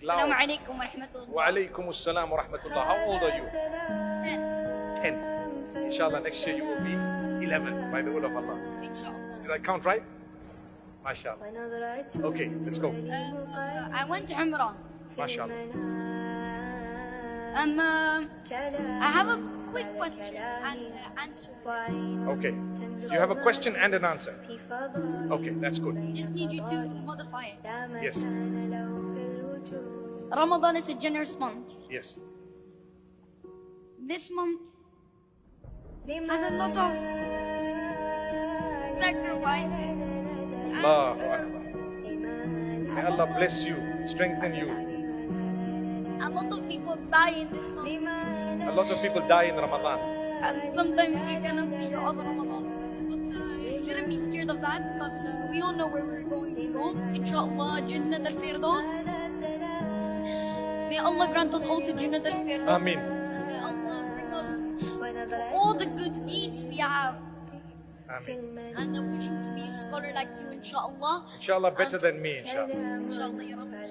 Assalamu alaikum wa rahmatullah. Wa alaikum assalam wa rahmatullah. How old are you? 10. Inshallah, next year you will be 11 by the will of Allah. Inshallah. Did I count right? MashaAllah. Okay, let's go. I went to Umrah. MashaAllah. I have a quick question and answer. Okay. Do you have a question and an answer? Okay, that's good. Just need you to modify it. Yes. Ramadan is a generous month. Yes. This month has a lot of sacrifice. Allahu Akbar. May Allah bless you, strengthen you. A lot of people die in this month. A lot of people die in Ramadan. And sometimes you cannot see your other Ramadan. But you shouldn't be scared of that because we all know where we're going to go. Inshallah, Jannat al-Firdaus. May Allah grant us all to Jannat al-Firdaus. Ameen. May Allah bring us to all the good deeds we have. Ameen. And I'm wishing to be a scholar like you, inshallah. Inshallah, better than me, inshallah. Inshallah, ya Rabbi.